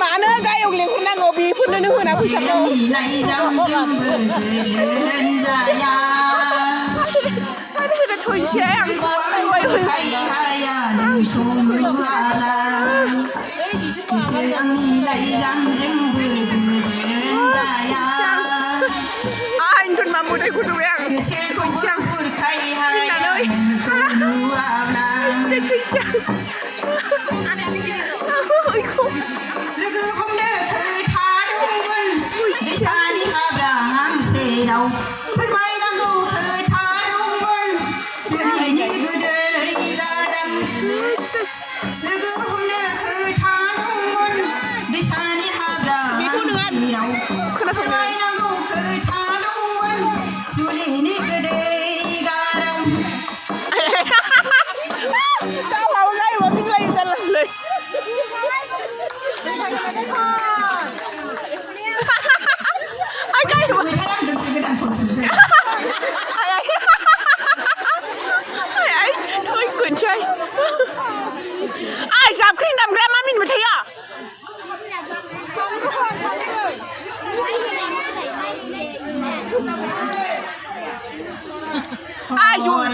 มาเนื้อไก่ออกเลี้ยงคุณนางโอบีพุ่นนึกนะผู้ชมเราอันนี้คือจะถุยแช่งไว้anhคุณมามุดให้คุณดูยังถุยแช่งนี่นะเลยจะถุยแช่งai dám khinh đầm gram mình mới thấy à ai rồi